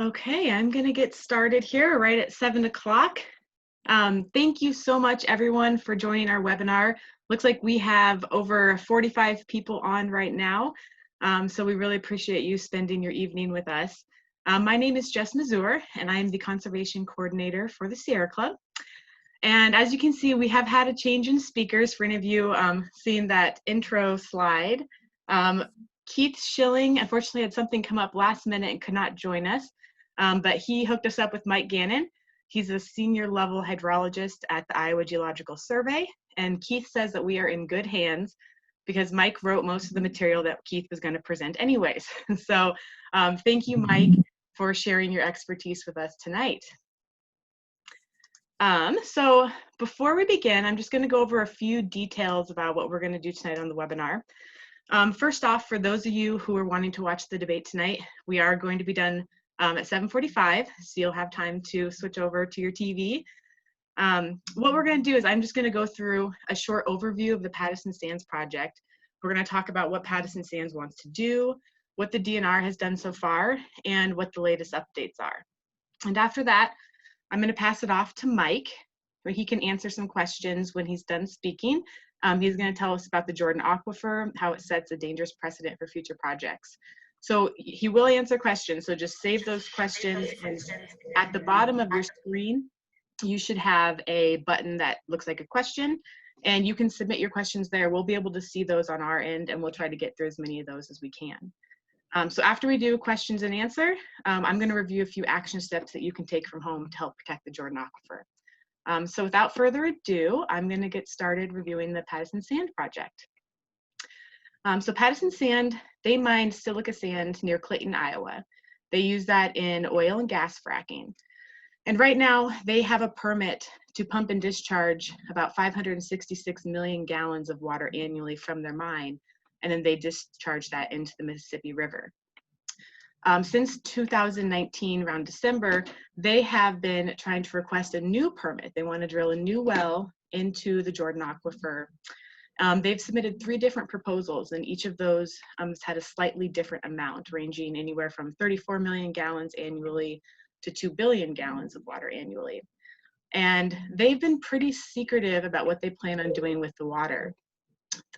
Okay, I'm going to get started here right at 7 o'clock. Thank you so much, everyone, for joining our webinar. Looks like we have over 45 people on right now, so we really appreciate you spending your evening with us. My name is Jess Mazur, and I am the Conservation Coordinator for the Sierra Club. And as you can see, we have had a change in speakers for any of you seeing that intro slide. Keith Schilling, unfortunately, had something come up last minute and could not join us. But he hooked us up with Mike Gannon. He's a senior level hydrologist at the Iowa Geological Survey. And Keith says that we are in good hands because Mike wrote most of the material that Keith was going to present anyways. So thank you, Mike, for sharing your expertise with us tonight. So before we begin, I'm just going to go over a few details about what we're going to do tonight on the webinar. First off, for those of you who are wanting to watch the debate tonight, we are going to be done at 7:45, so you'll have time to switch over to your TV. What we're going to do is I'm just going to go through a short overview of the Pattison Sands project. We're going to talk about what Pattison Sands wants to do, what the DNR has done so far, and what the latest updates are. And after that, I'm going to pass it off to Mike, where he can answer some questions when he's done speaking. He's going to tell us about the Jordan Aquifer, how it sets a dangerous precedent for future projects. So he will answer questions, so just save those questions. And at the bottom of your screen, you should have a button that looks like a question, and you can submit your questions there. We'll be able to see those on our end, and we'll try to get through as many of those as we can. So after we do questions and answer, I'm going to review a few action steps that you can take from home to help protect the Jordan Aquifer. So without further ado, I'm going to get started reviewing the Pattison Sand project. So Pattison Sand, they mine silica sand near Clayton, Iowa. They use that in oil and gas fracking. And right now, they have a permit to pump and discharge about 566 million gallons of water annually from their mine, and then they discharge that into the Mississippi River. Since 2019, around December, they have been trying to request a new permit. They want to drill a new well into the Jordan Aquifer. They've submitted 3 different proposals, and each of those has had a slightly different amount, ranging anywhere from 34 million gallons annually to 2 billion gallons of water annually. And they've been pretty secretive about what they plan on doing with the water.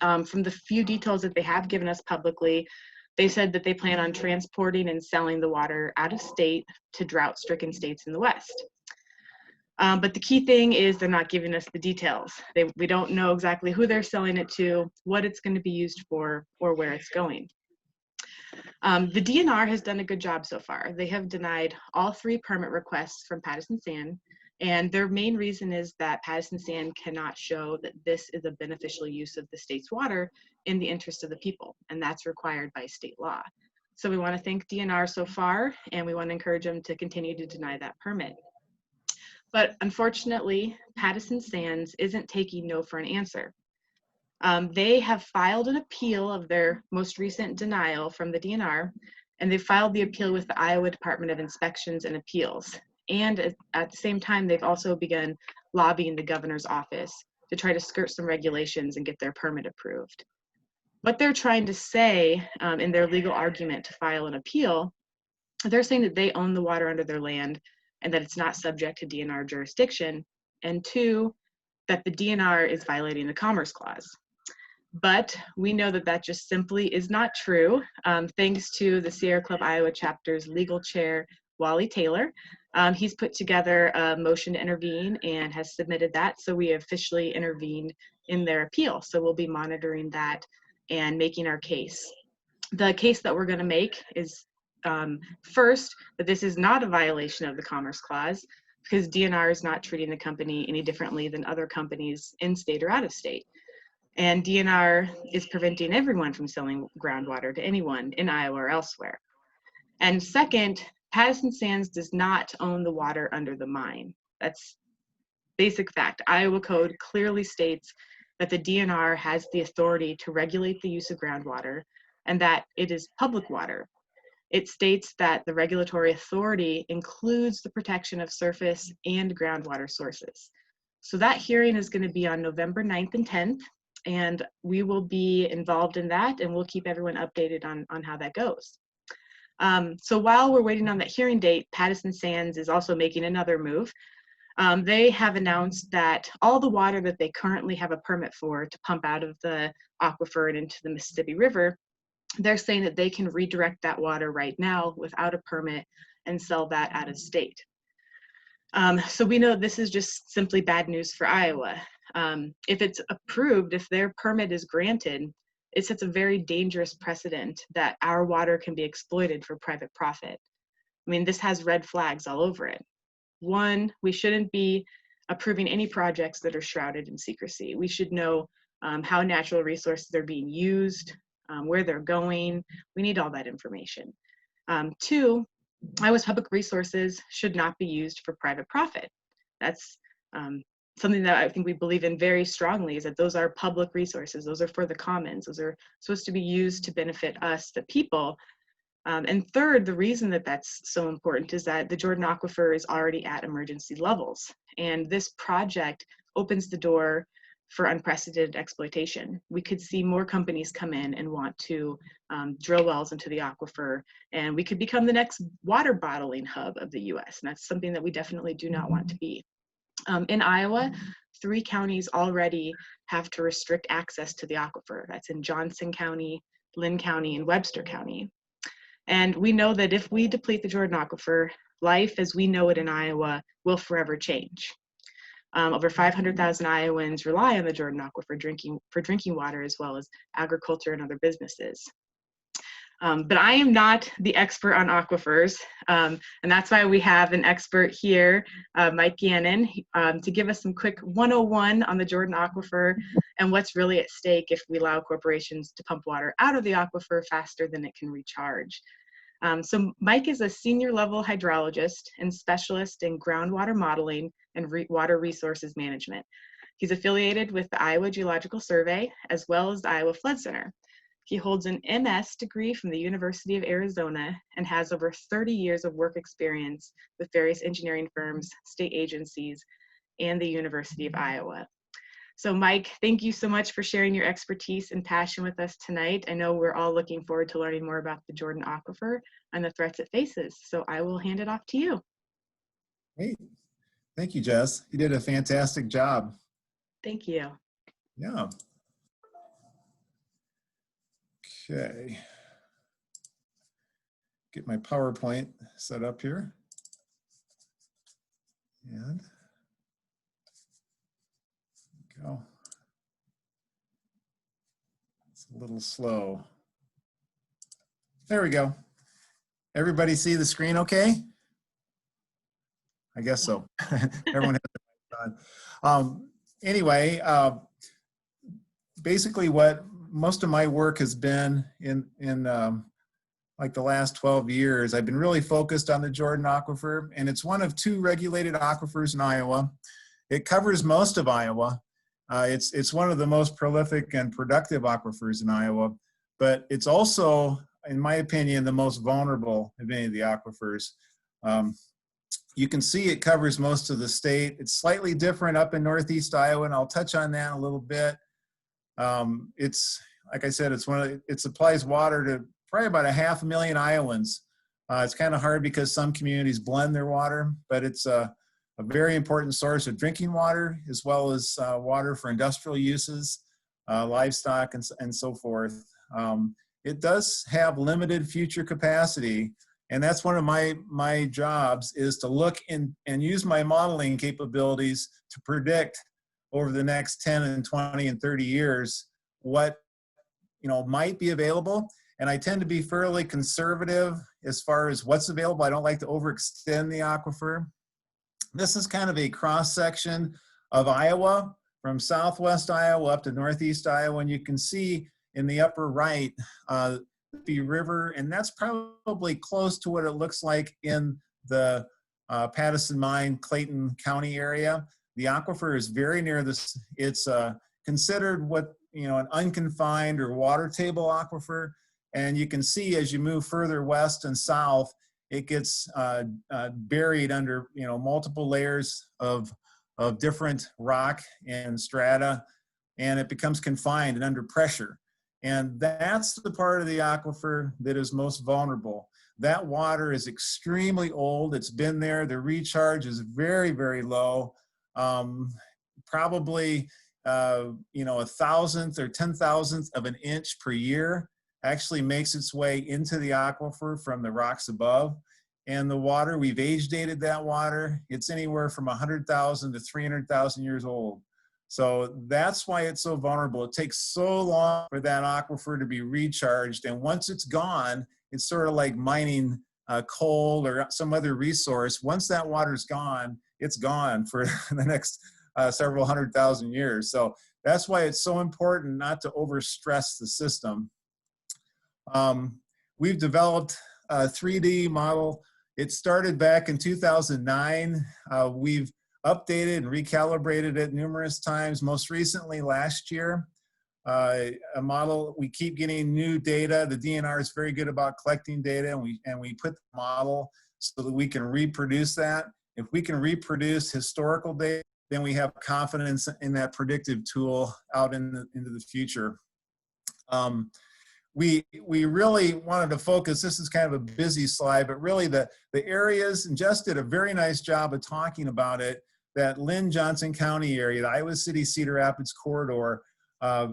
From the few details that they have given us publicly, they said that they plan on transporting and selling the water out of state to drought-stricken states in the West. But the key thing is they're not giving us the details. We don't know exactly who they're selling it to, what it's going to be used for, or where it's going. The DNR has done a good job so far. They have denied all 3 permit requests from Pattison Sand, and their main reason is that Pattison Sand cannot show that this is a beneficial use of the state's water in the interest of the people, and that's required by state law. So we want to thank DNR so far, and we want to encourage them to continue to deny that permit. But unfortunately, Pattison Sands isn't taking no for an answer. They have filed an appeal of their most recent denial from the DNR, and they filed the appeal with the Iowa Department of Inspections and Appeals. And at the same time, they've also begun lobbying the governor's office to try to skirt some regulations and get their permit approved. What they're trying to say in their legal argument to file an appeal, they're saying that they own the water under their land and that it's not subject to DNR jurisdiction, and 2, that the DNR is violating the Commerce Clause. But we know that that just simply is not true, thanks to the Sierra Club Iowa chapter's legal chair, Wally Taylor. He's put together a motion to intervene and has submitted that, so we officially intervened in their appeal. So we'll be monitoring that and making our case. The case that we're going to make is first, that this is not a violation of the Commerce Clause, because DNR is not treating the company any differently than other companies in state or out of state. And DNR is preventing everyone from selling groundwater to anyone in Iowa or elsewhere. And second, Pattison Sands does not own the water under the mine. That's basic fact. Iowa code clearly states that the DNR has the authority to regulate the use of groundwater and that it is public water. It states that the regulatory authority includes the protection of surface and groundwater sources. So that hearing is going to be on November 9th and 10th, and we will be involved in that, and we'll keep everyone updated on how that goes. So while we're waiting on that hearing date, Pattison Sands is also making another move. They have announced that all the water that they currently have a permit for to pump out of the aquifer and into the Mississippi River, they're saying that they can redirect that water right now without a permit and sell that out of state. So we know this is just simply bad news for Iowa. If it's approved, if their permit is granted, it sets a very dangerous precedent that our water can be exploited for private profit. I mean, this has red flags all over it. One, we shouldn't be approving any projects that are shrouded in secrecy. We should know how natural resources are being used, where they're going. We need all that information. Two, Iowa's public resources should not be used for private profit. That's something that I think we believe in very strongly, is that those are public resources. Those are for the commons. Those are supposed to be used to benefit us, the people. And third, the reason that that's so important is that the Jordan Aquifer is already at emergency levels. And this project opens the door for unprecedented exploitation. We could see more companies come in and want to drill wells into the aquifer, and we could become the next water bottling hub of the US. And that's something that we definitely do not want to be. In Iowa, 3 counties already have to restrict access to the aquifer. That's in Johnson County, Lynn County, and Webster County. And we know that if we deplete the Jordan Aquifer, life as we know it in Iowa will forever change. Over 500,000 Iowans rely on the Jordan Aquifer for drinking water, as well as agriculture and other businesses. But I am not the expert on aquifers, and that's why we have an expert here, Mike Gannon, to give us some quick 101 on the Jordan Aquifer and what's really at stake if we allow corporations to pump water out of the aquifer faster than it can recharge. So Mike is a senior level hydrologist and specialist in groundwater modeling and water resources management. He's affiliated with the Iowa Geological Survey as well as the Iowa Flood Center. He holds an MS degree from the University of Arizona and has over 30 years of work experience with various engineering firms, state agencies, and the University of Iowa. So Mike, thank you so much for sharing your expertise and passion with us tonight. I know we're all looking forward to learning more about the Jordan Aquifer and the threats it faces. So I will hand it off to you. Great. Thank you, Jess. You did a fantastic job. Thank you. Yeah. Okay. Get my PowerPoint set up here. And go. It's a little slow. There we go. Everybody see the screen okay? I guess so. Everyone has their mic on. Anyway, basically what most of my work has been in like the last 12 years, I've been really focused on the Jordan Aquifer, and it's one of 2 regulated aquifers in Iowa. It covers most of Iowa. It's one of the most prolific and productive aquifers in Iowa, but it's also, in my opinion, the most vulnerable of any of the aquifers. You can see it covers most of the state. It's slightly different up in Northeast Iowa, and I'll touch on that a little bit. It's, like I said, it supplies water to probably about 500,000 Iowans. It's kind of hard because some communities blend their water, but it's a very important source of drinking water, as well as water for industrial uses, livestock, and so forth. It does have limited future capacity, and that's one of my jobs, is to look and use my modeling capabilities to predict over the next 10 and 20 and 30 years what might be available. And I tend to be fairly conservative as far as what's available. I don't like to overextend the aquifer. This is kind of a cross section of Iowa, from southwest Iowa up to northeast Iowa, and you can see in the upper right the river, and that's probably close to what it looks like in the Pattison Mine, Clayton County area. The aquifer is very near this. It's considered an unconfined or water table aquifer, and you can see as you move further west and south, it gets buried under multiple layers of different rock and strata, and it becomes confined and under pressure. And that's the part of the aquifer that is most vulnerable. That water is extremely old. It's been there. The recharge is very, very low. Probably, you know, 1,000th or 10,000th of an inch per year actually makes its way into the aquifer from the rocks above. And the water, we've age dated that water. It's anywhere from 100,000 to 300,000 years old. So that's why it's so vulnerable. It takes so long for that aquifer to be recharged. And once it's gone, it's sort of like mining coal or some other resource. Once that water's gone, it's gone for the next several 100,000 years. So that's why it's so important not to overstress the system. We've developed a 3D model. It started back in 2009. We've updated and recalibrated it numerous times, most recently last year. A model, we keep getting new data. The DNR is very good about collecting data, and we put the model so that we can reproduce that. If we can reproduce historical data, then we have confidence in that predictive tool out into the future. We really wanted to focus, this is kind of a busy slide, but really the areas, and Jess did a very nice job of talking about it, that Lynn-Johnson County area, the Iowa City-Cedar Rapids corridor, a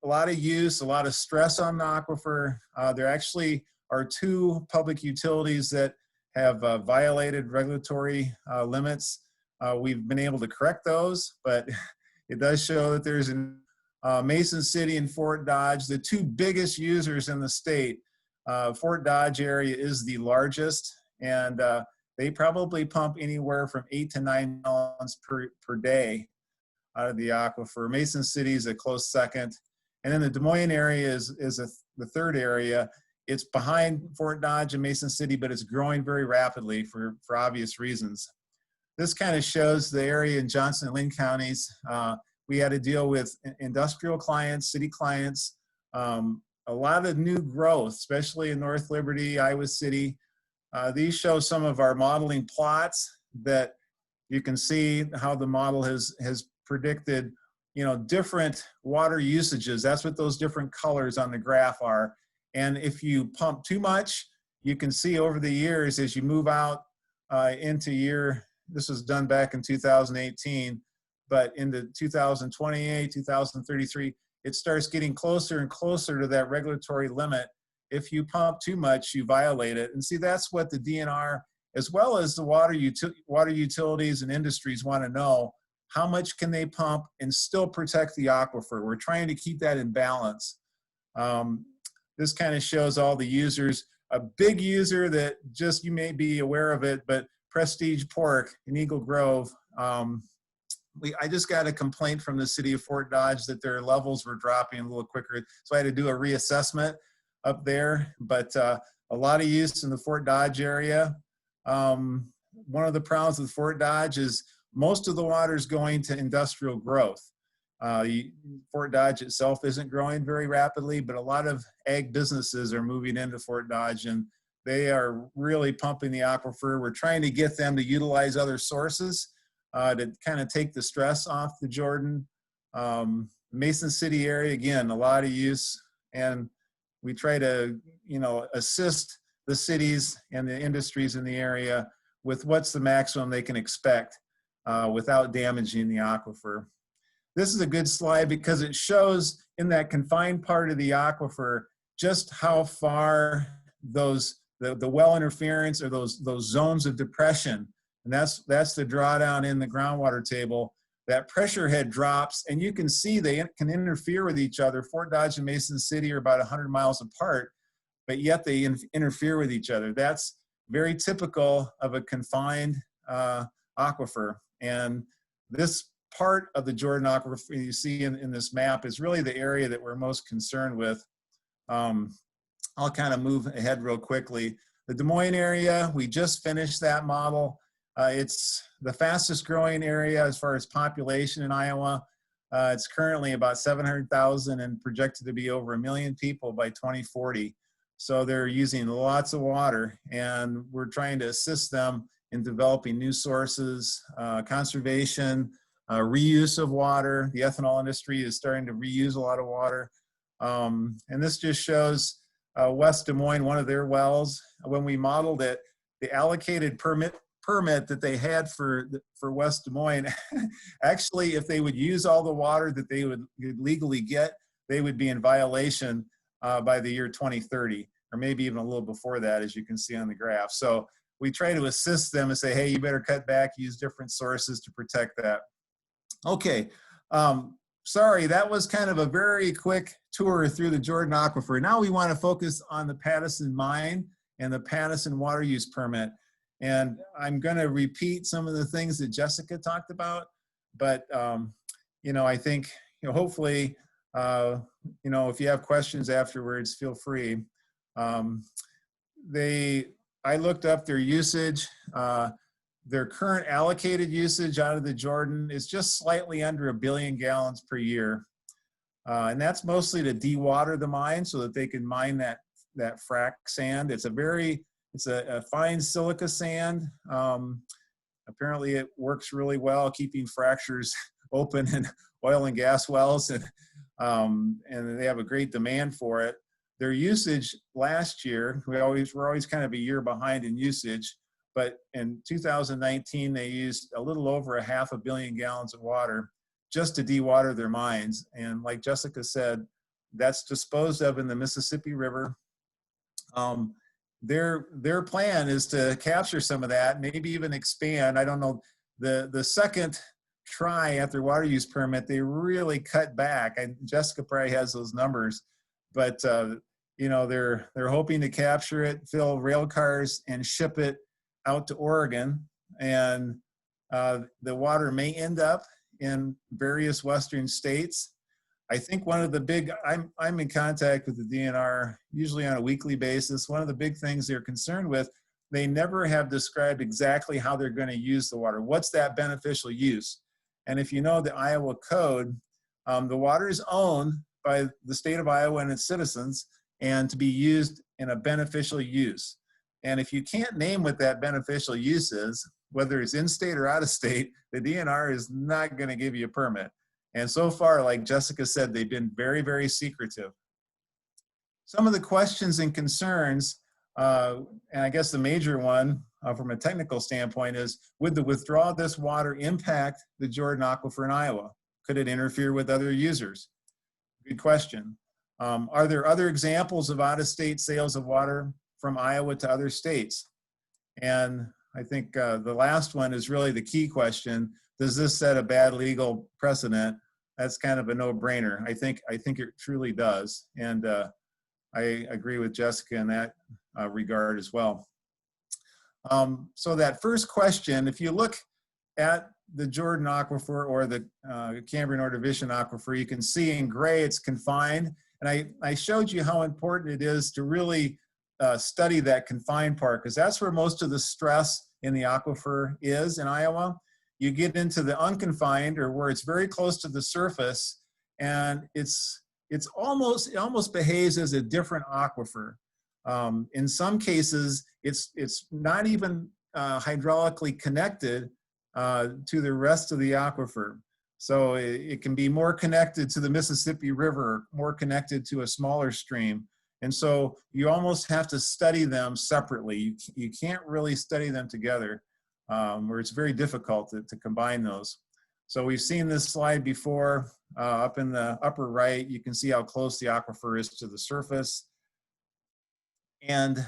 lot of use, a lot of stress on the aquifer. There actually are 2 public utilities that have violated regulatory limits. We've been able to correct those, but it does show that there's an Mason City and Fort Dodge, the 2 biggest users in the state. Fort Dodge area is the largest, and they probably pump anywhere from 8 to 9 gallons per day out of the aquifer. Mason City is a close second. And then the Des Moines area is the 3rd area. It's behind Fort Dodge and Mason City, but it's growing very rapidly for obvious reasons. This kind of shows the area in Johnson and Lynn counties. We had to deal with industrial clients, city clients, a lot of new growth, especially in North Liberty, Iowa City. These show some of our modeling plots that you can see how the model has predicted, you know, different water usages. That's what those different colors on the graph are. And if you pump too much, you can see over the years as you move out into this was done back in 2018, but into 2028, 2033, it starts getting closer and closer to that regulatory limit. If you pump too much, you violate it. And see, that's what the DNR, as well as the water utilities and industries, want to know. How much can they pump and still protect the aquifer? We're trying to keep that in balance. This kind of shows all the users. A big user that just, you may be aware of it, but Prestige Pork in Eagle Grove. I just got a complaint from the city of Fort Dodge that their levels were dropping a little quicker. So I had to do a reassessment up there, but a lot of use in the Fort Dodge area. One of the problems with Fort Dodge is most of the water is going to industrial growth. Fort Dodge itself isn't growing very rapidly, but a lot of ag businesses are moving into Fort Dodge, and they are really pumping the aquifer. We're trying to get them to utilize other sources to kind of take the stress off the Jordan. Mason City area, again, a lot of use, and we try to, you know, assist the cities and the industries in the area with what's the maximum they can expect without damaging the aquifer. This is a good slide because it shows in that confined part of the aquifer just how far the well interference or those zones of depression, and that's the drawdown in the groundwater table. That pressure head drops, and you can see they can interfere with each other. Fort Dodge and Mason City are about 100 miles apart, but yet they interfere with each other. That's very typical of a confined aquifer. And this part of the Jordan Aquifer you see in this map is really the area that we're most concerned with. I'll kind of move ahead real quickly. The Des Moines area, we just finished that model. It's the fastest growing area as far as population in Iowa. It's currently about 700,000 and projected to be over 1 million people by 2040. So they're using lots of water, and we're trying to assist them in developing new sources, conservation, reuse of water. The ethanol industry is starting to reuse a lot of water. And this just shows West Des Moines, one of their wells. When we modeled it, the allocated permit that they had for West Des Moines, actually, if they would use all the water that they would legally get, they would be in violation by the year 2030, or maybe even a little before that, as you can see on the graph. So we try to assist them and say, hey, you better cut back, use different sources to protect that. Okay, sorry, that was kind of a very quick tour through the Jordan Aquifer. Now we want to focus on the Pattison mine and the Pattison water use permit. And I'm going to repeat some of the things that Jessica talked about, but you know, I think, you know, hopefully, you know, if you have questions afterwards, feel free. I looked up their usage. Their current allocated usage out of the Jordan is just slightly under 1 billion gallons per year. And that's mostly to dewater the mine so that they can mine that frac sand. It's a fine silica sand. Apparently it works really well keeping fractures open in oil and gas wells, and they have a great demand for it. Their usage last year, we're always kind of a year behind in usage, but in 2019 they used a little over 500 million gallons of water just to dewater their mines. And like Jessica said, that's disposed of in the Mississippi River. Their plan is to capture some of that, maybe even expand. I don't know. The second try at their water use permit, they really cut back. Jessica probably has those numbers, but you know, they're hoping to capture it, fill rail cars, and ship it out to Oregon. And the water may end up in various Western states. I think one of the big, I'm in contact with the DNR usually on a weekly basis. One of the big things they're concerned with, they never have described exactly how they're going to use the water. What's that beneficial use? And if you know the Iowa code, the water is owned by the state of Iowa and its citizens, and to be used in a beneficial use. And if you can't name what that beneficial use is, whether it's in state or out of state, the DNR is not going to give you a permit. And so far, like Jessica said, they've been very, very secretive. Some of the questions and concerns, and I guess the major one from a technical standpoint is, would the withdrawal of this water impact the Jordan Aquifer in Iowa? Could it interfere with other users? Good question. Are there other examples of out-of-state sales of water from Iowa to other states? And I think the last one is really the key question. Does this set a bad legal precedent? That's kind of a no-brainer. I think it truly does. And I agree with Jessica in that regard as well. So that first question, if you look at the Jordan Aquifer or the Cambrian Ordovician Aquifer, you can see in gray it's confined. And I showed you how important it is to really study that confined part, because that's where most of the stress in the aquifer is in Iowa. You get into the unconfined, or where it's very close to the surface, and it almost behaves as a different aquifer. In some cases, it's not even hydraulically connected to the rest of the aquifer. So it can be more connected to the Mississippi River, more connected to a smaller stream. And so you almost have to study them separately. You can't really study them together, where it's very difficult to combine those. So we've seen this slide before. Up in the upper right, you can see how close the aquifer is to the surface. And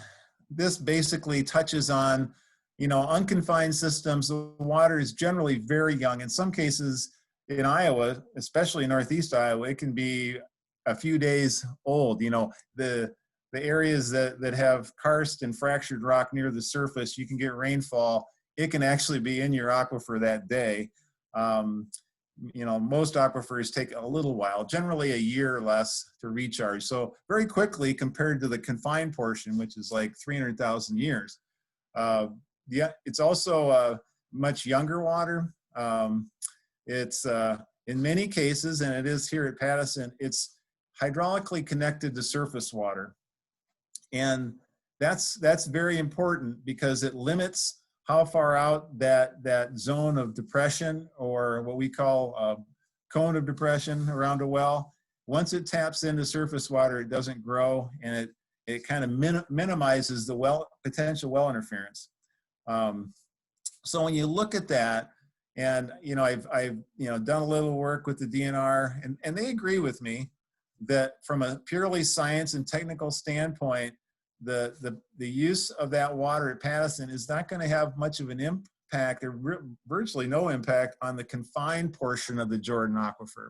this basically touches on, you know, unconfined systems. The water is generally very young. In some cases in Iowa, especially in Northeast Iowa, it can be a few days old. You know, the areas that have karst and fractured rock near the surface, you can get rainfall. It can actually be in your aquifer that day. You know, most aquifers take a little while, generally a year or less to recharge. So very quickly compared to the confined portion, which is like 300,000 years. Yeah, it's also much younger water. It's in many cases, and it is here at Pattison, it's hydraulically connected to surface water. And that's very important because it limits how far out that zone of depression, or what we call a cone of depression around a well, once it taps into surface water, it doesn't grow, and it kind of minimizes the potential well interference. So when you look at that, and I've done a little work with the DNR, and they agree with me that from a purely science and technical standpoint, the use of that water at Pattison is not going to have much of an impact, or virtually no impact, on the confined portion of the Jordan Aquifer.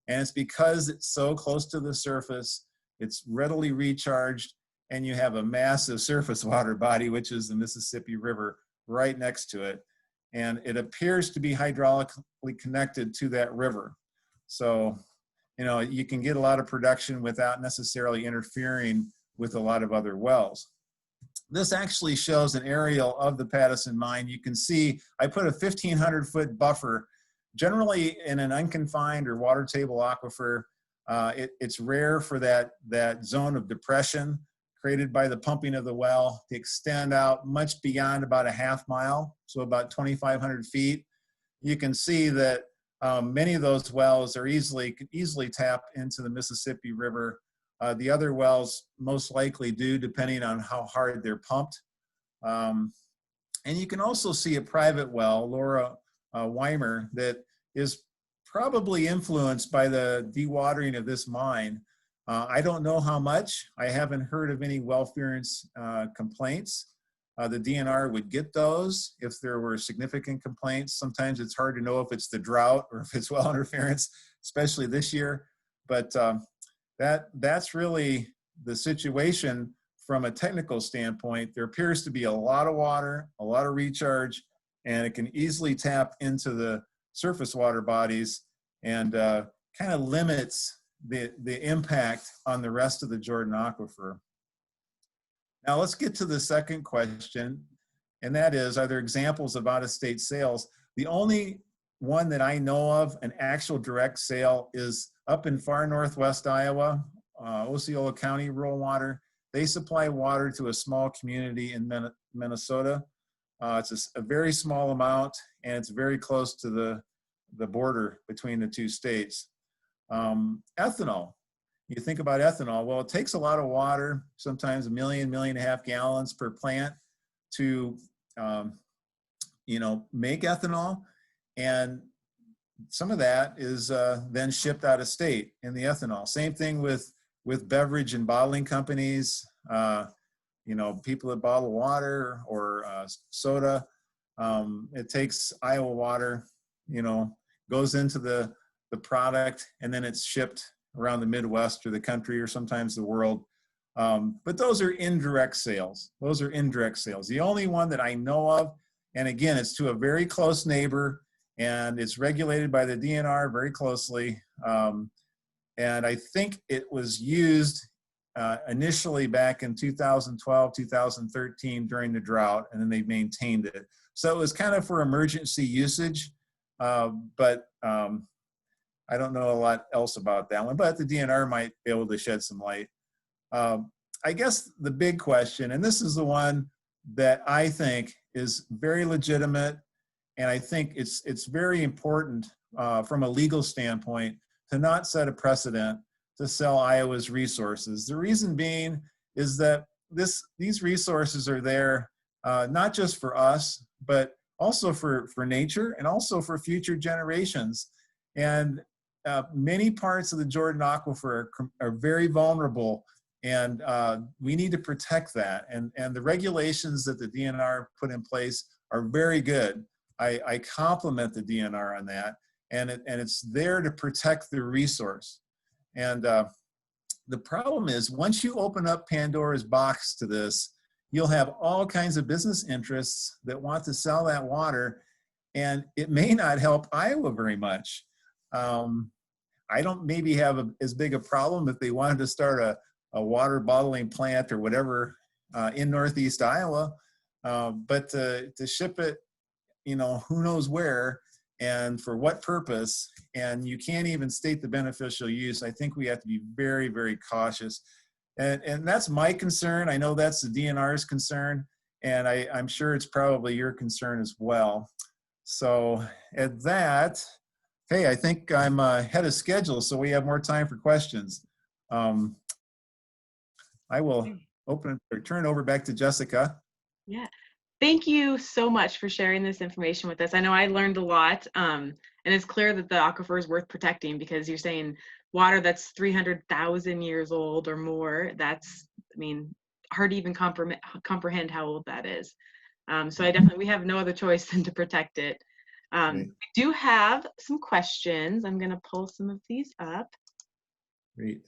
And it's because it's so close to the surface, it's readily recharged, and you have a massive surface water body, which is the Mississippi River, right next to it. And it appears to be hydraulically connected to that river. So, you can get a lot of production without necessarily interfering with a lot of other wells. This actually shows an aerial of the Pattison mine. You can see I put a 1,500-foot buffer. Generally, in an unconfined or water table aquifer, it's rare for that zone of depression created by the pumping of the well to extend out much beyond about a half mile, so about 2,500 feet. You can see that many of those wells are could easily tap into the Mississippi River. The other wells most likely do, depending on how hard they're pumped. And you can also see a private well, Laura Weimer, that is probably influenced by the dewatering of this mine. I don't know how much. I haven't heard of any well interference complaints. The DNR would get those if there were significant complaints. Sometimes it's hard to know if it's the drought or if it's well interference, especially this year. But that's really the situation from a technical standpoint. There appears to be a lot of water, a lot of recharge, and it can easily tap into the surface water bodies and kind of limits the impact on the rest of the Jordan Aquifer. Now let's get to the second question, and that is, are there examples of out-of-state sales? The only one that I know of, an actual direct sale, is up in far northwest Iowa, Osceola County Rural Water. They supply water to a small community in Minnesota. It's a very small amount, and it's very close to the border between the two states. Ethanol. You think about ethanol, well, it takes a lot of water, sometimes 1.5 million gallons per plant to make ethanol, and some of that is then shipped out of state in the ethanol. Same thing with beverage and bottling companies, people that bottle water or soda. It takes Iowa water, goes into the product, and then it's shipped around the Midwest or the country or sometimes the world. But those are indirect sales. Those are indirect sales. The only one that I know of, and again, it's to a very close neighbor, and it's regulated by the DNR very closely. And I think it was used initially back in 2012, 2013 during the drought, and then they maintained it. So it was kind of for emergency usage, but I don't know a lot else about that one, but the DNR might be able to shed some light. I guess the big question, and this is the one that I think is very legitimate, and I think it's very important from a legal standpoint to not set a precedent to sell Iowa's resources. The reason being is that these resources are there not just for us, but also for nature and also for future generations. And many parts of the Jordan Aquifer are very vulnerable, and we need to protect that. And the regulations that the DNR put in place are very good. I compliment the DNR on that, and it's there to protect the resource. And the problem is, once you open up Pandora's box to this, you'll have all kinds of business interests that want to sell that water, and it may not help Iowa very much. I don't maybe have as big a problem if they wanted to start a water bottling plant or whatever in Northeast Iowa, but to ship it, who knows where and for what purpose, and you can't even state the beneficial use. I think we have to be very, very cautious. And that's my concern. I know that's the DNR's concern, and I'm sure it's probably your concern as well. So at that, Okay, I think I'm ahead of schedule, so we have more time for questions. Um, I will open or turn it over back to Jessica. Yeah. Thank you so much for sharing this information with us. I know I learned a lot, and it's clear that the aquifer is worth protecting because you're saying water that's 300,000 years old or more. That's, I mean, hard to even comprehend how old that is. So I definitely, we have no other choice than to protect it. Great. We do have some questions. I'm going to pull some of these up. Great.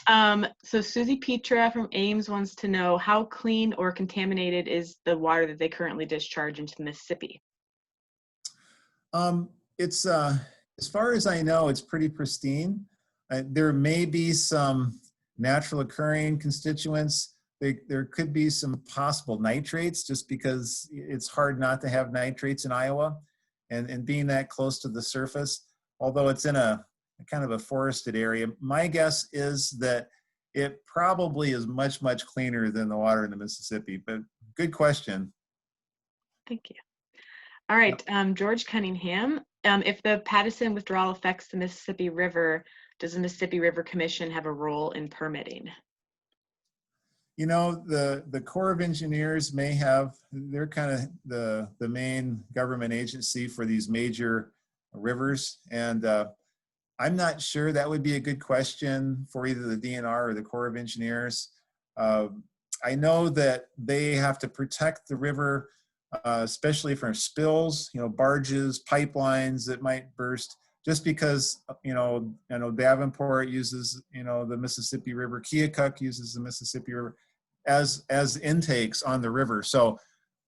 So Susie Petra from Ames wants to know how clean or contaminated is the water that they currently discharge into the Mississippi? It's as far as I know, it's pretty pristine. There may be some natural occurring constituents. There could be some possible nitrates just because it's hard not to have nitrates in Iowa and being that close to the surface, although it's in a kind of a forested area. My guess is that it probably is much, much cleaner than the water in the Mississippi, but good question. Thank you. All right, George Cunningham, if the Pattison withdrawal affects the Mississippi River, does the Mississippi River Commission have a role in permitting? You know, the Corps of Engineers may have, they're kind of the main government agency for these major rivers. And I'm not sure. That would be a good question for either the DNR or the Corps of Engineers. I know that they have to protect the river, especially from spills, you know, barges, pipelines that might burst. Just because, you know, I know Davenport uses, you know, the Mississippi River, Keokuk uses the Mississippi River as intakes on the river. So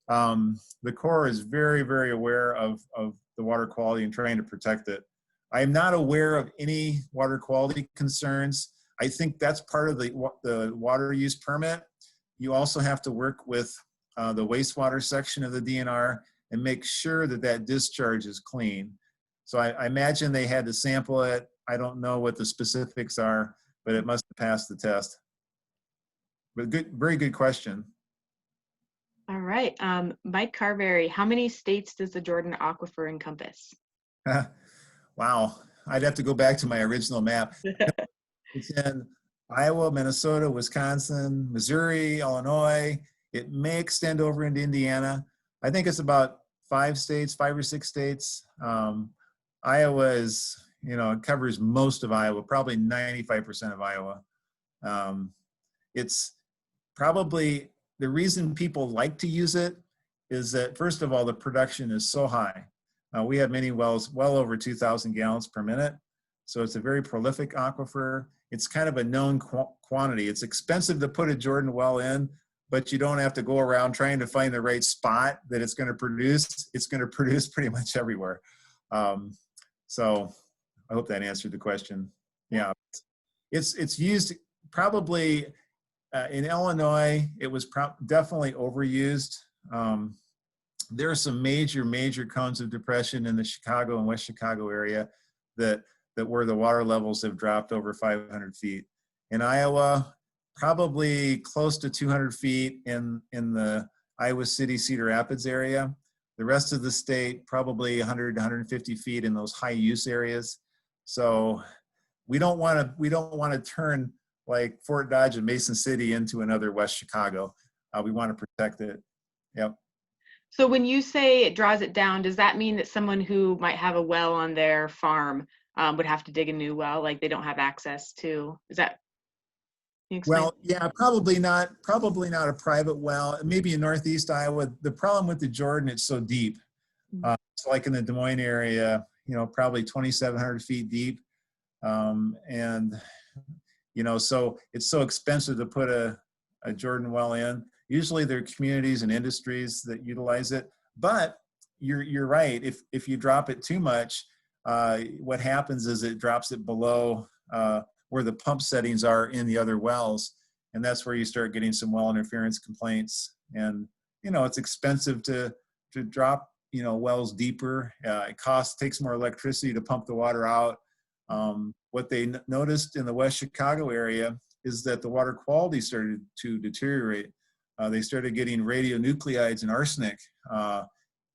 the Corps is very, very aware of the water quality and trying to protect it. I am not aware of any water quality concerns. I think that's part of the water use permit. You also have to work with the wastewater section of the DNR and make sure that that discharge is clean. So I imagine they had to sample it. I don't know what the specifics are, but it must have passed the test. But good, very good question. All right, Mike Carberry, how many states does the Jordan Aquifer encompass? Wow, I'd have to go back to my original map. It's in Iowa, Minnesota, Wisconsin, Missouri, Illinois. It may extend over into Indiana. I think it's about 5 states, 5 or 6 states. Iowa is, you know, it covers most of Iowa, probably 95% of Iowa. It's probably, the reason people like to use it is that, first of all, the production is so high. We have many wells well over 2,000 gallons per minute. So it's a very prolific aquifer. It's kind of a known quantity. It's expensive to put a Jordan well in, but you don't have to go around trying to find the right spot that it's going to produce. It's going to produce pretty much everywhere. So I hope that answered the question. Yeah, it's used probably in Illinois. It was definitely overused. There are some major cones of depression in the Chicago and West Chicago area that where the water levels have dropped over 500 feet. In Iowa, probably close to 200 feet in the Iowa City, Cedar Rapids area. The rest of the state, probably 100 to 150 feet in those high use areas. So we don't want to turn like Fort Dodge and Mason City into another West Chicago. We want to protect it. Yep. So when you say it draws it down, does that mean that someone who might have a well on their farm would have to dig a new well, like they don't have access to? Is that? Well, yeah, probably not a private well. Maybe in Northeast Iowa. The problem with the Jordan, it's so deep. It's like in the Des Moines area, you know, probably 2,700 feet deep. And, you know, so it's so expensive to put a Jordan well in. Usually there are communities and industries that utilize it. But you're right. If you drop it too much, what happens is it drops it below where the pump settings are in the other wells. And that's where you start getting some well interference complaints. And, you know, it's expensive to drop, you know, wells deeper. It takes more electricity to pump the water out. What they noticed in the West Chicago area is that the water quality started to deteriorate. They started getting radionuclides and arsenic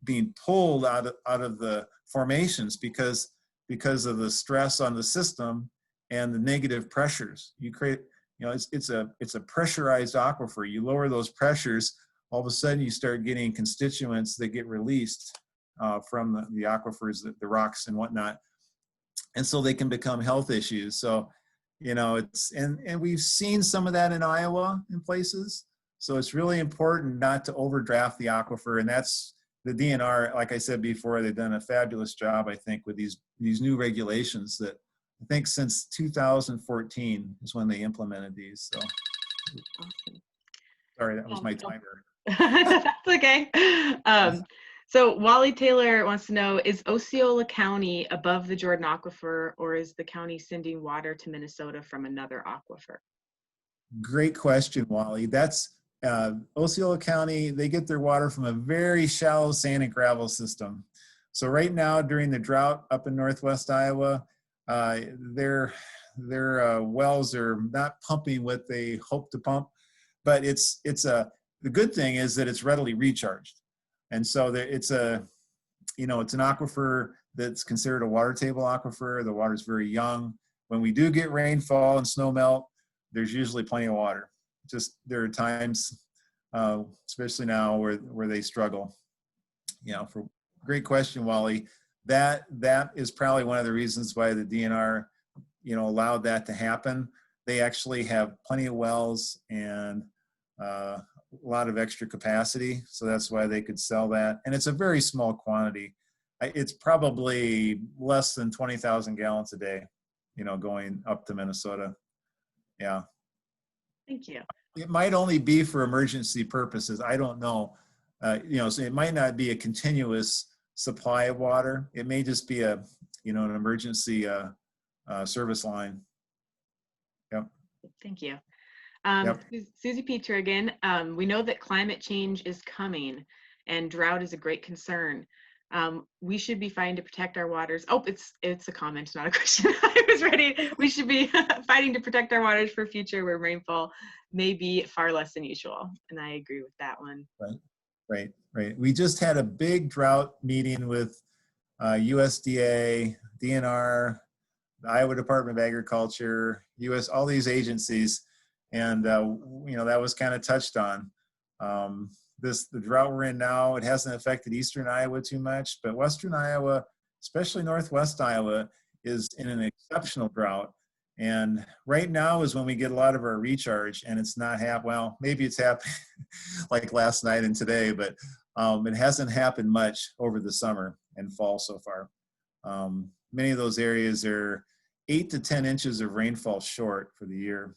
being pulled out of the formations because because of the stress on the system and the negative pressures. You create, it's a pressurized aquifer. You lower those pressures, all of a sudden you start getting constituents that get released from the aquifers, the rocks and whatnot. And so they can become health issues. So, and we've seen some of that in Iowa in places. So it's really important not to overdraft the aquifer. And that's the DNR, like I said before, they've done a fabulous job, I think, with these new regulations that I think since 2014 is when they implemented these. So, Awesome. sorry, that was my timer. That's okay. So Wally Taylor wants to know, is Osceola County above the Jordan Aquifer, or is the county sending water to Minnesota from another aquifer? Great question, Wally. That's Osceola County, they get their water from a very shallow sand and gravel system. So right now during the drought up in Northwest Iowa, their wells are not pumping what they hope to pump, but the good thing is that it's readily recharged. And so it's an aquifer that's considered a water table aquifer. The water's very young. When we do get rainfall and snow melt, there's usually plenty of water. Just there are times, especially now, where they struggle. Great question, Wally. That is probably one of the reasons why the DNR, allowed that to happen. They actually have plenty of wells and a lot of extra capacity, so that's why they could sell that. And it's a very small quantity. It's probably less than 20,000 gallons a day, going up to Minnesota. Yeah. Thank you. It might only be for emergency purposes. I don't know. So it might not be a continuous supply of water. It may just be an emergency service line. Yep. Thank you. Yep. Susie Peter again. We know that climate change is coming and drought is a great concern. We should be fighting to protect our waters. Oh, it's a comment, not a question. I was ready. We should be fighting to protect our waters for future where rainfall may be far less than usual. And I agree with that one. Right. We just had a big drought meeting with USDA, DNR, the Iowa Department of Agriculture, all these agencies. And, that was kind of touched on. The drought we're in now, it hasn't affected eastern Iowa too much, but western Iowa, especially northwest Iowa, is in an exceptional drought. And right now is when we get a lot of our recharge, and it's not well, maybe it's happening like last night and today, but it hasn't happened much over the summer and fall so far. Many of those areas are 8 to 10 inches of rainfall short for the year.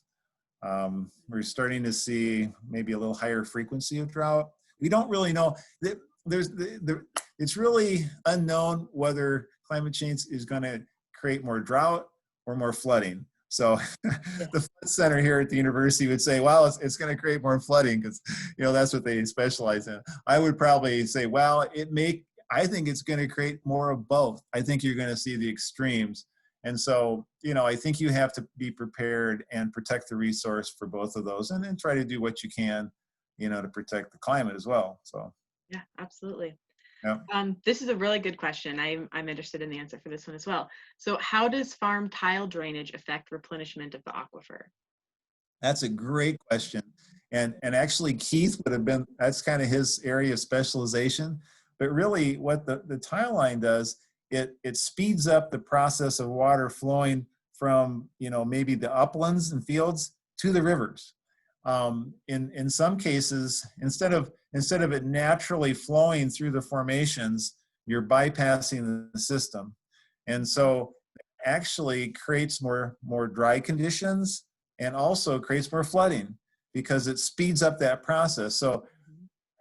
We're starting to see maybe a little higher frequency of drought. We don't really know. It's really unknown whether climate change is going to create more drought or more flooding. So the flood center here at the university would say, well, it's going to create more flooding because, that's what they specialize in. I would probably say, well, I think it's going to create more of both. I think you're going to see the extremes. And so, I think you have to be prepared and protect the resource for both of those, and then try to do what you can, to protect the climate as well. So. Yeah, absolutely. Yeah. This is a really good question. I'm interested in the answer for this one as well. So how does farm tile drainage affect replenishment of the aquifer? That's a great question. And actually Keith that's kind of his area of specialization. But really what the tile line does, it speeds up the process of water flowing from, maybe the uplands and fields to the rivers. In some cases, instead of it naturally flowing through the formations, you're bypassing the system. And so it actually creates more dry conditions and also creates more flooding because it speeds up that process. So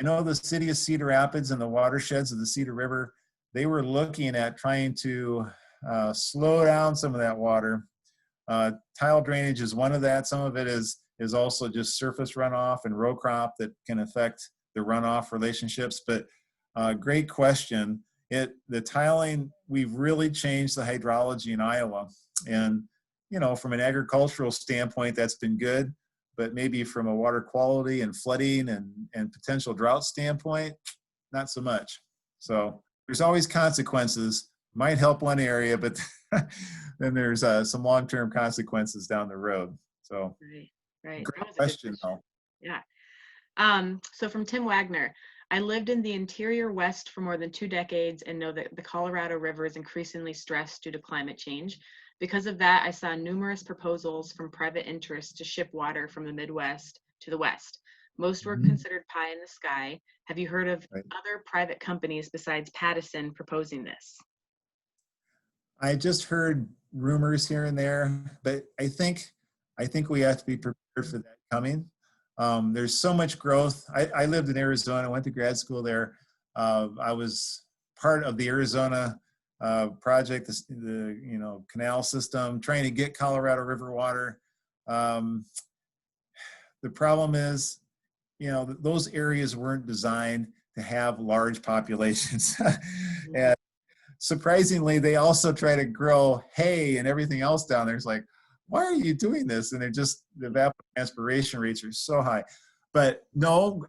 I know the city of Cedar Rapids and the watersheds of the Cedar River, they were looking at trying to slow down some of that water. Tile drainage is one of that. Some of it is also just surface runoff and row crop that can affect the runoff relationships. But great question. The tiling, we've really changed the hydrology in Iowa. And, from an agricultural standpoint, that's been good. But maybe from a water quality and flooding and potential drought standpoint, not so much. So there's always consequences might help one area, but then there's some long-term consequences down the road. So Right, right. great That was a good question question. though. Yeah. So from Tim Wagner, I lived in the interior West for more than 2 decades and know that the Colorado River is increasingly stressed due to climate change. Because of that, I saw numerous proposals from private interests to ship water from the Midwest to the West. Most were Mhm. considered pie in the sky. Have you heard of Right. other private companies besides Pattison proposing this? I just heard rumors here and there, but I think we have to be prepared for that coming. There's so much growth. I lived in Arizona, went to grad school there. I was part of the Arizona project, the canal system, trying to get Colorado River water. Um, the problem is, those areas weren't designed to have large populations. Mhm. And surprisingly, they also try to grow hay and everything else down there. It's like, why are you doing this? And the evapotranspiration rates are so high. But no,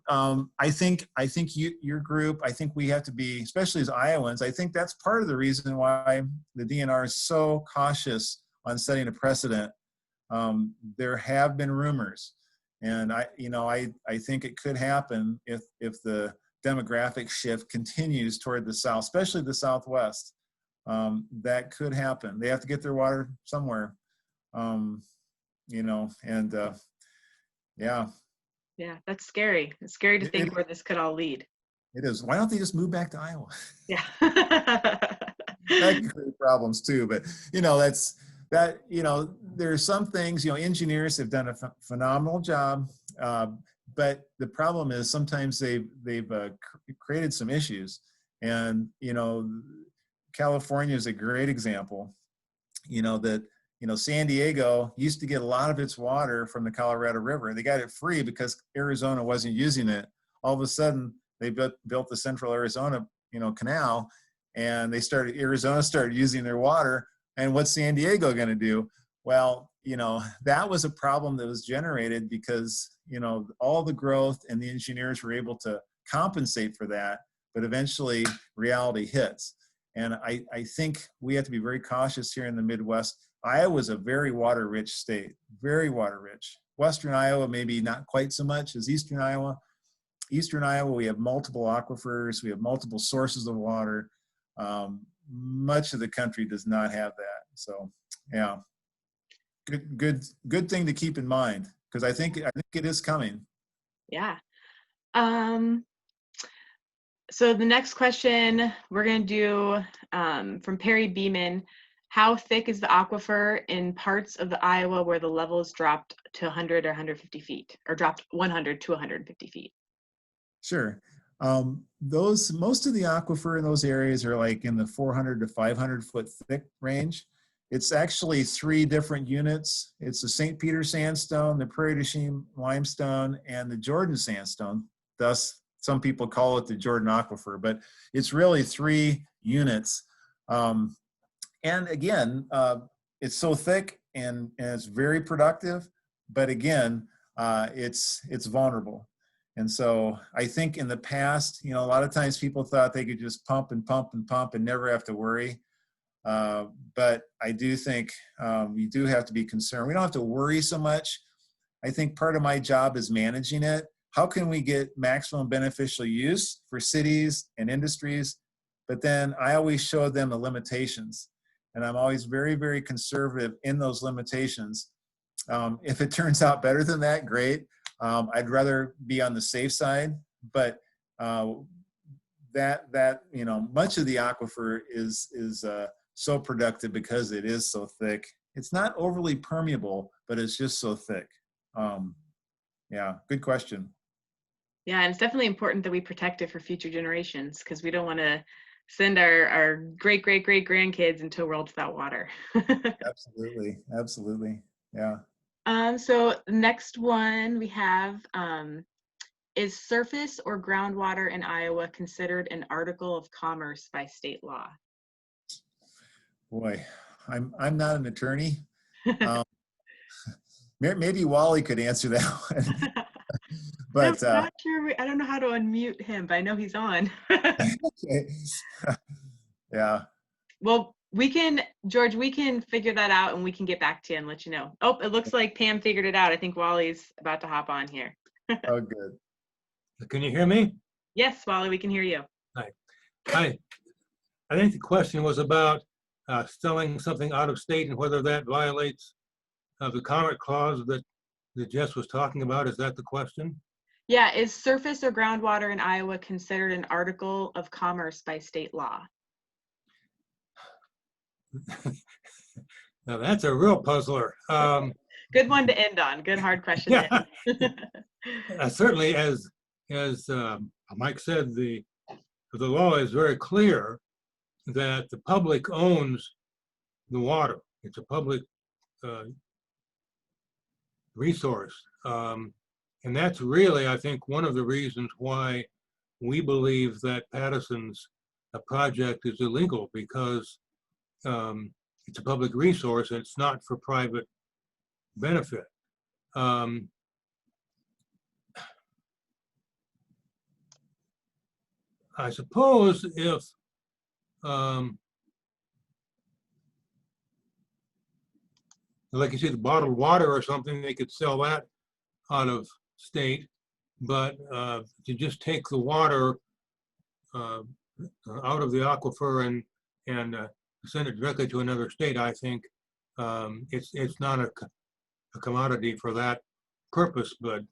I think your group, I think we have to be, especially as Iowans, I think that's part of the reason why the DNR is so cautious on setting a precedent. There have been rumors, and I think it could happen if the demographic shift continues toward the south, especially the southwest. That could happen. They have to get their water somewhere, and yeah, Yeah, that's scary. It's scary to it, it, think where this could all lead. it is. Why don't they just move back to Iowa? Yeah. That could create problems too. But that's that. There's some things. Engineers have done a phenomenal job, but the problem is sometimes they've created some issues, and California is a great example. That San Diego used to get a lot of its water from the Colorado River. They got it free because Arizona wasn't using it. All of a sudden, they built the Central Arizona canal, and Arizona started using their water. And what's San Diego going to do? Well, that was a problem that was generated because all the growth and the engineers were able to compensate for that, but eventually reality hits. And I think we have to be very cautious here in the Midwest. Iowa is a very water-rich state, very water-rich. Western Iowa, maybe not quite so much as Eastern Iowa. Eastern Iowa, we have multiple aquifers, we have multiple sources of water. Much of the country does not have that. So, yeah, good thing to keep in mind, because I think it is coming. Yeah. Um, so the next question we're going to do from Perry Beeman. How thick is the aquifer in parts of the Iowa where the levels dropped to 100 or 150 feet, or dropped 100 to 150 feet? Sure. Most of the aquifer in those areas are like in the 400 to 500 foot thick range. It's actually three different units. It's the St. Peter sandstone, the Prairie du Chien limestone, and the Jordan sandstone. Thus, some people call it the Jordan Aquifer, but it's really three units. And again, it's so thick and it's very productive, but again, it's vulnerable. And so I think in the past, a lot of times people thought they could just pump and pump and pump and never have to worry. But I do think we do have to be concerned. We don't have to worry so much. I think part of my job is managing it. How can we get maximum beneficial use for cities and industries? But then I always show them the limitations. And I'm always very, very conservative in those limitations. If it turns out better than that, great. I'd rather be on the safe side, but much of the aquifer is so productive because it is so thick. It's not overly permeable, but it's just so thick. Yeah, good question. Yeah, and it's definitely important that we protect it for future generations because we don't want to send our great great great grandkids into a world without water. Absolutely, absolutely. Yeah. So next one we have is surface or groundwater in Iowa considered an article of commerce by state law? Boy, I'm not an attorney. Um, maybe Wally could answer that one. I'm But not sure. I don't know how to unmute him, but I know he's on. okay. Yeah. Well, we can, George, we can figure that out and we can get back to you and let you know. Oh, it looks like Pam figured it out. I think Wally's about to hop on here. Oh, good. Can you hear me? Yes, Wally, we can hear you. Hi. I think the question was about selling something out of state and whether that violates the comment clause that Jess was talking about. Is that the question? Yeah, is surface or groundwater in Iowa considered an article of commerce by state law? Now that's a real puzzler. Good one to end on. Good hard question Yeah, to end. certainly, as Mike said, the law is very clear that the public owns the water. It's a public resource. And that's really, I think, one of the reasons why we believe that Pattison's project is illegal, because it's a public resource and it's not for private benefit. I suppose if like you see the bottled water or something, they could sell that out of state, but to just take the water out of the aquifer and send it directly to another state, I think it's not a commodity for that purpose. But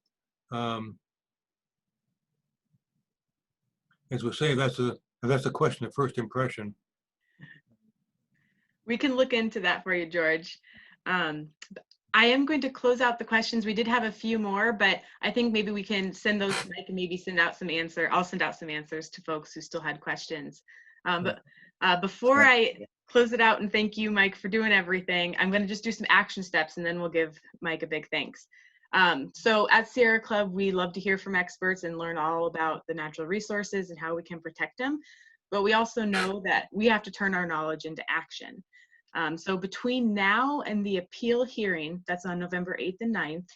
as we say, that's a question of first impression. We can look into that for you, George. I am going to close out the questions. We did have a few more, but I think maybe we can send those to Mike and maybe send out some answer. I'll send out some answers to folks who still had questions. But before I close it out, and thank you, Mike, for doing everything, I'm going to just do some action steps and then we'll give Mike a big thanks. So at Sierra Club, we love to hear from experts and learn all about the natural resources and how we can protect them. But we also know that we have to turn our knowledge into action. So between now and the appeal hearing, that's on November 8th and 9th,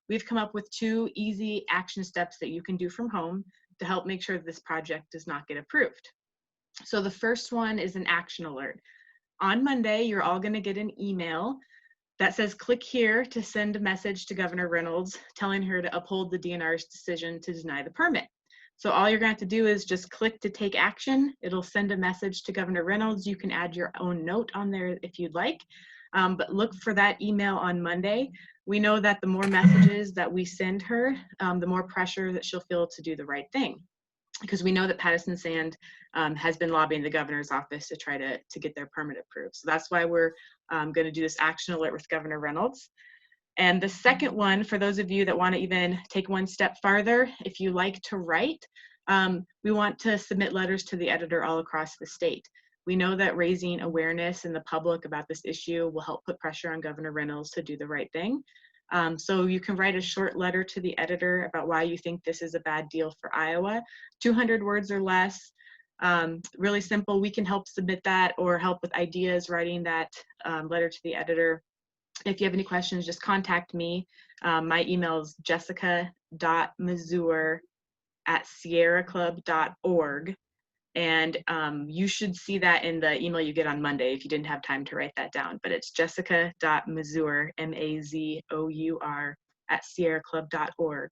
we've come up with 2 easy action steps that you can do from home to help make sure this project does not get approved. So the first one is an action alert. On Monday, you're all going to get an email that says click here to send a message to Governor Reynolds telling her to uphold the DNR's decision to deny the permit. So all you're going to have to do is just click to take action. It'll send a message to Governor Reynolds. You can add your own note on there if you'd like, but look for that email on Monday. We know that the more messages that we send her, the more pressure that she'll feel to do the right thing, because we know that Pattison Sand has been lobbying the governor's office to try to get their permit approved. So that's why we're going to do this action alert with Governor Reynolds. And the second one, for those of you that want to even take one step farther, if you like to write, we want to submit letters to the editor all across the state. We know that raising awareness in the public about this issue will help put pressure on Governor Reynolds to do the right thing. So you can write a short letter to the editor about why you think this is a bad deal for Iowa, 200 words or less. Really simple. We can help submit that or help with ideas writing that letter to the editor. If you have any questions, just contact me. My email is jessica.mazur@sierraclub.org. And you should see that in the email you get on Monday if you didn't have time to write that down. But it's jessica.mazur, M-A-Z-O-U-R, @sierraclub.org.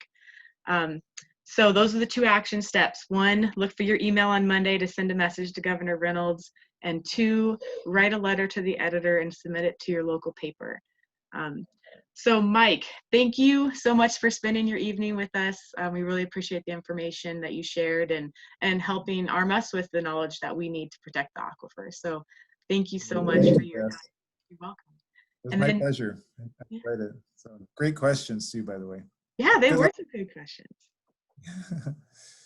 So those are the 2 action steps. 1, look for your email on Monday to send a message to Governor Reynolds. And 2, write a letter to the editor and submit it to your local paper. So Mike, thank you so much for spending your evening with us. We really appreciate the information that you shared and helping arm us with the knowledge that we need to protect the aquifer. So thank you so much for your time. You're welcome. It was my pleasure. So great questions too, by the way. Yeah, they were some good questions.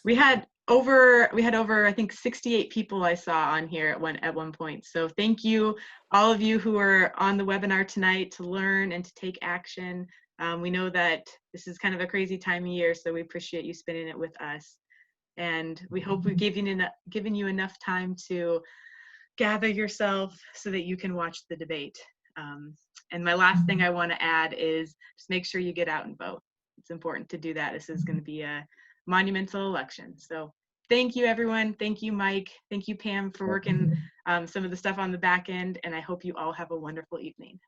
We had over I think 68 people I saw on here at one point. So thank you, all of you who are on the webinar tonight to learn and to take action. We know that this is kind of a crazy time of year, so we appreciate you spending it with us. And we hope we've given you enough time to gather yourself so that you can watch the debate. And my last thing I want to add is just make sure you get out and vote. It's important to do that. This is going to be a monumental election. So thank you, everyone. Thank you, Mike. Thank you, Pam, for working some of the stuff on the back end, and I hope you all have a wonderful evening.